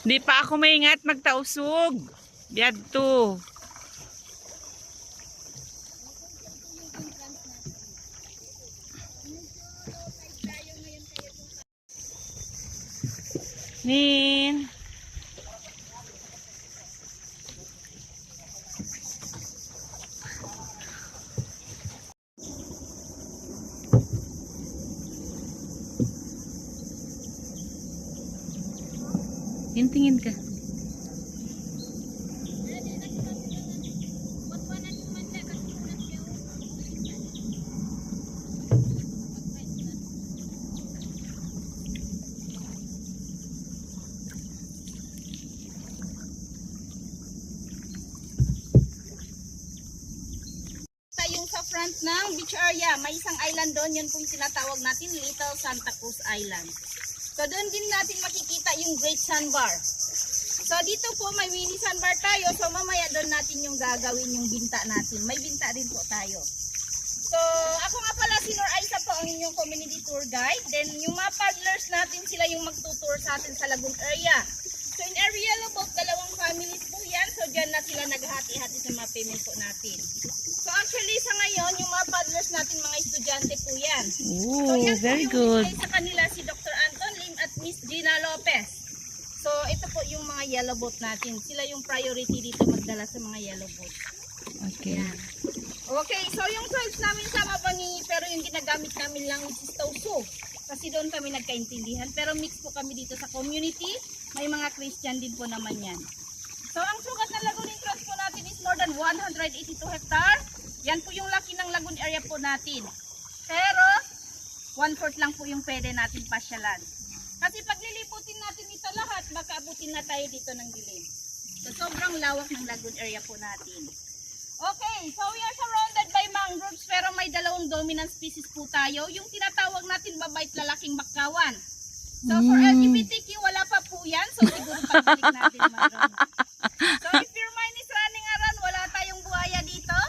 Di pa ako maingat magtausog. Biyadto. Nin. Tingin ka. Yung sa front ng beach area, may isang island doon, yun pong tinatawag natin Little Santa Cruz Island. So doon din natin makikita yung Great Sandbar. So dito po may mini sandbar tayo, so mamaya doon natin yung gagawin yung binta natin. May binta rin po tayo. So ako nga pala si Nor Aiza po ang inyong community tour guide. Then yung mga paddlers natin, sila yung magtutour sa atin sa Lagoon area. So in area about 2 families po yan. So dyan na sila naghati-hati sa mga payment po natin. So actually sa ngayon, yung mga paddlers natin mga estudyante po yan. Ooh, so yan very po good. yung sa kanila si Dr. Anton Lim at Miss Gina Lopez. So ito po yung mga yellow boat natin. Sila yung priority dito magdala sa mga yellow boat. Okay. Yan. Okay, so yung tools namin sa Mabangi, pero yung ginagamit namin lang is Tauso. Kasi doon kami nagkaintindihan. Pero mix po kami dito sa community. May mga Christian din po naman yan. So ang sukat ng lagoon entrance po natin is more than 182 hectare. Yan po yung laki ng lagoon area po natin. Pero 1/4 lang po yung pwede natin pasyalan. Kasi pag liliputin natin ito lahat, baka abutin na tayo dito ng dilim. So sobrang lawak ng lagoon area po natin. Okay, so we are surrounded by mangroves pero may 2 dominant species po tayo. Yung tinatawag natin babait lalaking bakawan. So for LGBTQ wala pa po yan. So siguro pagbalik natin meron. So if your mind is running around, wala tayong buhaya dito.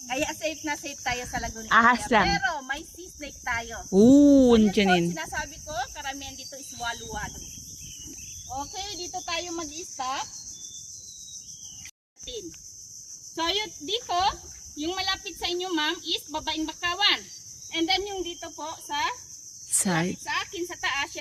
Kaya safe na safe tayo sa lagoon area. Ahas lang. Pero may sea snake tayo. Ooh, Ayun po, Janin. sinasabi ko, karamihan dito is walu-walu. Okay, dito tayo mag-stop. So yun, dito, yung malapit sa inyo ma'am is babaeng bakawan. And then yung dito po sa Side. sa akin sa taas,